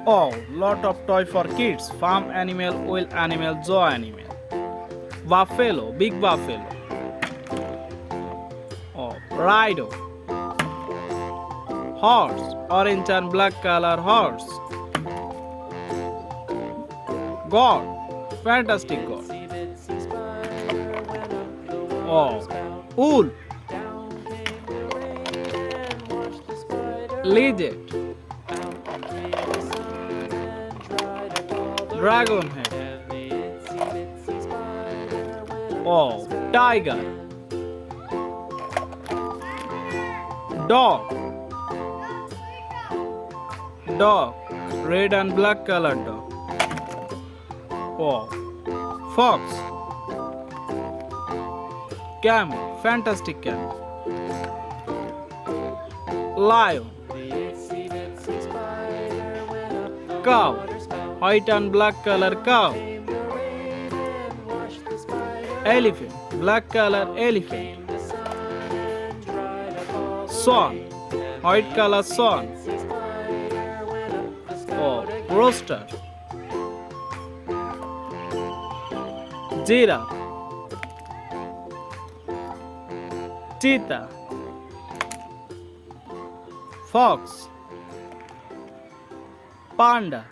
Oh, lot of toy for kids. Farm animal, wild animal, zoo animal. Buffalo, big buffalo. Oh, rhino. Horse, orange and black color horse. God, fantastic God. Oh, wolf, lizard, dragon head. Oh, tiger, dog, dog, red and black colored dog. Oh, fox, camel, fantastic camel. Lion, cow, white and black color cow. Elephant, black color elephant. Swan, white color swan. Oh, rooster. Giraffe, cheetah, fox, panda.